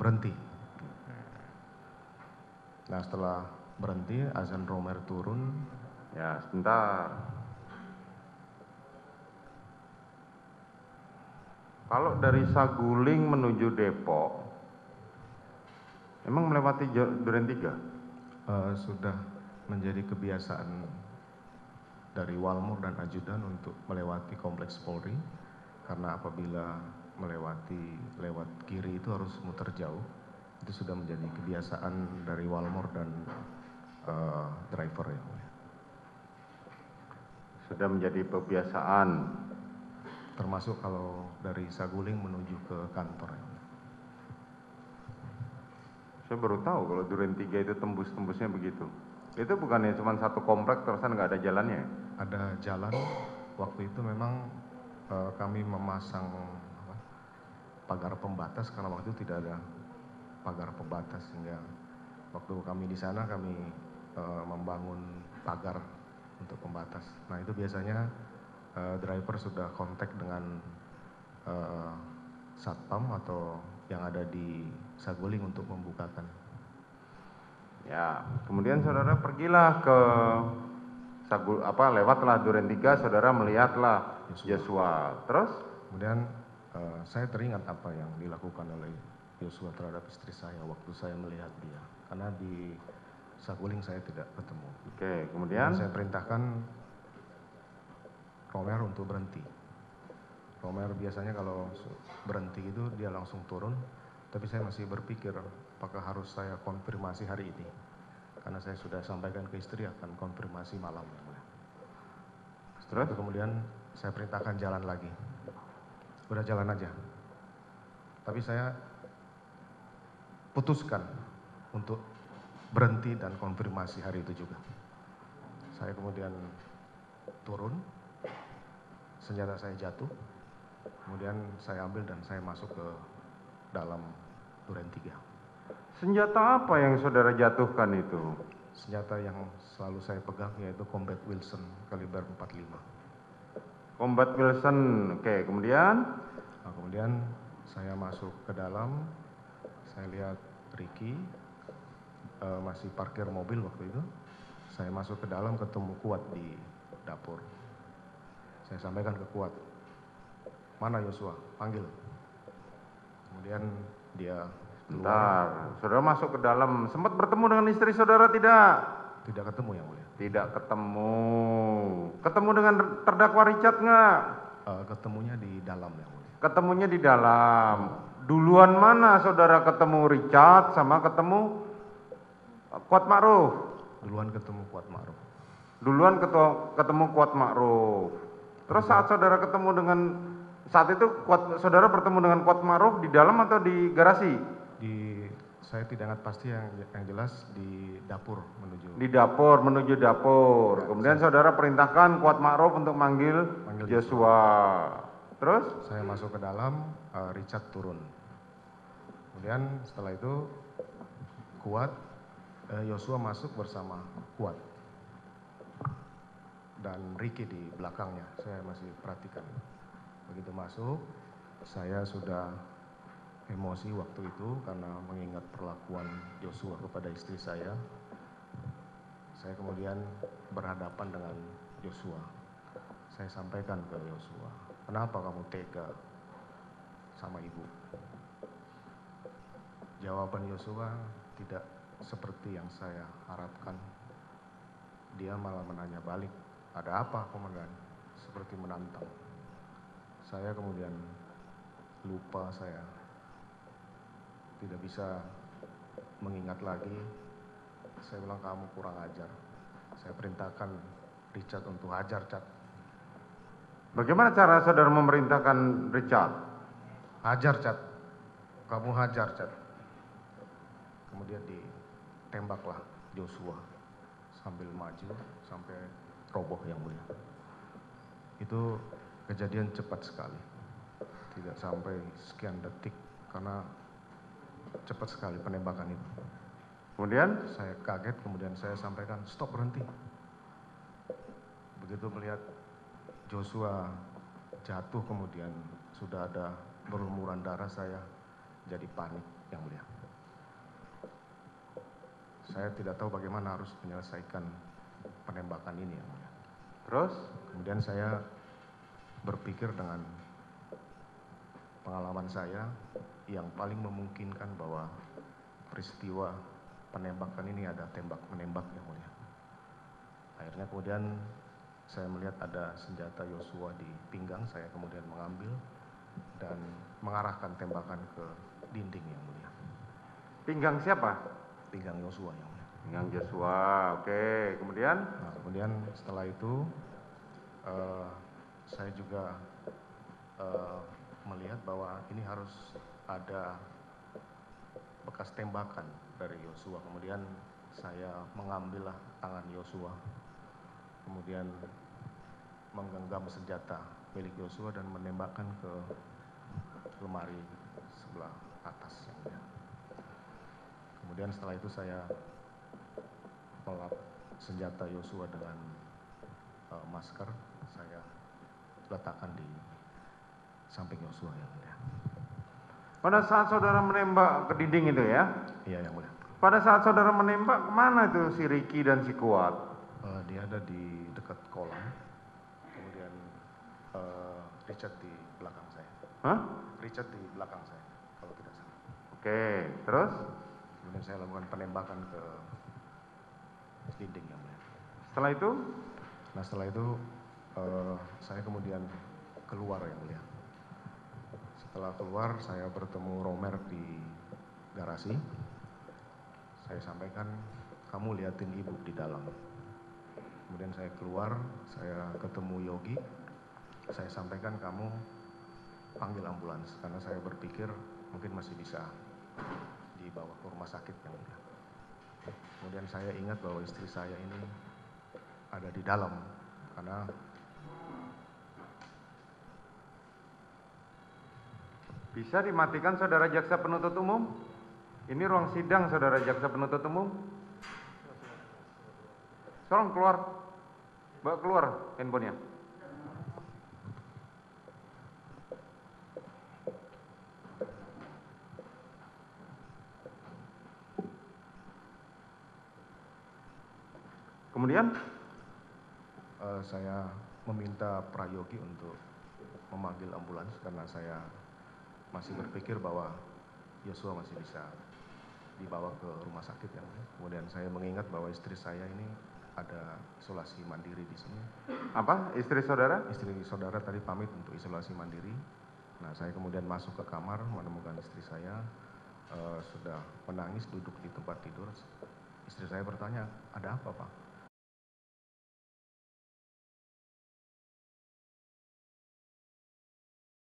berhenti. Nah setelah berhenti, azan Romer turun. Ya, sebentar. Kalau dari Saguling menuju Depok, emang melewati Duren 3? Sudah menjadi kebiasaan dari Walmor dan ajudan untuk melewati kompleks Polri, karena apabila lewat kiri itu harus muter jauh. Itu sudah menjadi kebiasaan dari Walmor dan driver yang mulia. Sudah menjadi kebiasaan. Termasuk kalau dari Saguling menuju ke kantor yang mulia. Saya baru tahu kalau Duren 3 itu tembus-tembusnya begitu. Itu bukannya cuma satu komplek terusan nggak ada jalannya? Ada jalan, waktu itu memang kami memasang pagar pembatas karena waktu itu tidak ada pagar pembatas, sehingga waktu kami di sana kami membangun pagar untuk pembatas. Nah itu biasanya driver sudah kontak dengan satpam atau yang ada di Saguling untuk membukakan. Ya, kemudian saudara pergilah ke lewatlah Duren 3, saudara melihatlah Joshua. Terus? Kemudian saya teringat apa yang dilakukan oleh Joshua terhadap istri saya waktu saya melihat dia. Karena di Saguling saya tidak ketemu. Oke, kemudian? Saya perintahkan Romer untuk berhenti. Romer biasanya kalau berhenti itu dia langsung turun, tapi saya masih berpikir apakah harus saya konfirmasi hari ini. Karena saya sudah sampaikan ke istri akan konfirmasi malam. Setelah itu kemudian saya perintahkan jalan lagi. Udah jalan aja. Tapi saya putuskan untuk berhenti dan konfirmasi hari itu juga. Saya kemudian turun, senjata saya jatuh, kemudian saya ambil dan saya masuk ke dalam Duren 3. Senjata apa yang saudara jatuhkan itu? Senjata yang selalu saya pegang yaitu Combat Wilson kaliber 45. Combat Wilson, oke, kemudian? Nah, kemudian saya masuk ke dalam, saya lihat Ricky masih parkir mobil waktu itu. Saya masuk ke dalam ketemu Kuat di dapur. Saya sampaikan ke Kuat, mana Joshua? Panggil. Kemudian dia Bentar, saudara masuk ke dalam, sempat bertemu dengan istri saudara tidak? Tidak ketemu yang mulia. Tidak ketemu. Ketemu dengan terdakwa Richard nggak? Ketemunya di dalam yang mulia. Ketemunya di dalam. Duluan mana saudara ketemu Richard sama ketemu Kuat Ma'ruf? Duluan ketemu Kuat Ma'ruf. Duluan ketemu Kuat Ma'ruf. Terus saat saudara ketemu dengan saat itu saudara bertemu dengan Kuat Ma'ruf di dalam atau di garasi? Saya tidak ingat pasti, yang jelas di dapur menuju. Di dapur menuju dapur. Kemudian saudara perintahkan Kuat Ma'ruf untuk manggil Joshua. Terus? Saya masuk ke dalam, Richard turun. Kemudian setelah itu Kuat, Joshua masuk bersama Kuat dan Ricky di belakangnya. Saya masih perhatikan. Begitu masuk, saya sudah emosi waktu itu karena mengingat perlakuan Joshua kepada istri saya. Saya kemudian berhadapan dengan Joshua. Saya sampaikan ke Joshua, kenapa kamu tega sama ibu? Jawaban Joshua tidak seperti yang saya harapkan. Dia malah menanya balik, ada apa komandan? Seperti menantang. Saya kemudian lupa, saya tidak bisa mengingat lagi. Saya bilang kamu kurang ajar. Saya perintahkan Richard untuk hajar, Cat. Bagaimana cara saudara memerintahkan Richard? Hajar, Cat. Kamu hajar, Cat. Kemudian ditembaklah Joshua sambil maju sampai roboh yang mulia. Itu kejadian cepat sekali. Tidak sampai sekian detik karena cepat sekali penembakan itu. Kemudian saya kaget, kemudian saya sampaikan stop, berhenti. Begitu melihat Joshua jatuh, kemudian sudah ada berlumuran darah, saya jadi panik, Yang Mulia. Saya tidak tahu bagaimana harus menyelesaikan penembakan ini, Yang Mulia. Terus? Kemudian saya berpikir dengan pengalaman saya yang paling memungkinkan bahwa peristiwa penembakan ini ada tembak-menembak, Yang Mulia. Akhirnya kemudian saya melihat ada senjata Yosua di pinggang, saya kemudian mengambil dan mengarahkan tembakan ke dinding, Yang Mulia. Pinggang siapa? Pinggang Yosua, Yang Mulia. Pinggang Joshua, oke. Kemudian? Nah, kemudian setelah itu saya juga melihat bahwa ini harus ada bekas tembakan dari Yosua. Kemudian saya mengambillah tangan Yosua, kemudian menggenggam senjata milik Yosua dan menembakkan ke lemari sebelah atas, Yang Mulia. Kemudian setelah itu saya melap senjata Yosua dengan masker, saya letakkan di samping Yosua, Yang Mulia. Pada saat saudara menembak ke dinding itu ya? Iya, Yang Mulia. Pada saat saudara menembak, kemana itu si Ricky dan si Kuat? Dia ada di dekat kolam, kemudian Richard di belakang saya. Hah? Richard di belakang saya, kalau tidak salah. Oke, terus? Kemudian saya lakukan penembakan ke dinding, Yang Mulia. Setelah itu? Nah, setelah itu saya kemudian keluar, Yang Mulia. Setelah keluar, saya bertemu Romer di garasi. Saya sampaikan, kamu liatin ibu di dalam. Kemudian saya keluar, saya ketemu Yogi. Saya sampaikan, kamu panggil ambulans, karena saya berpikir mungkin masih bisa dibawa ke rumah sakit, Yang Mulia. Kemudian saya ingat bahwa istri saya ini ada di dalam, karena Bisa dimatikan saudara jaksa penuntut umum? Ini ruang sidang saudara jaksa penuntut umum. Tolong keluar. Bawa keluar handphonenya. Kemudian? Saya meminta Prayogi untuk memanggil ambulans karena saya masih berpikir bahwa Yosua masih bisa dibawa ke rumah sakit, Yang Mulia. Kemudian saya mengingat bahwa istri saya ini ada isolasi mandiri di sini. Apa? Istri saudara? Istri saudara tadi pamit untuk isolasi mandiri. Nah, saya kemudian masuk ke kamar menemukan istri saya sudah menangis duduk di tempat tidur. Istri saya bertanya, ada apa, Pak?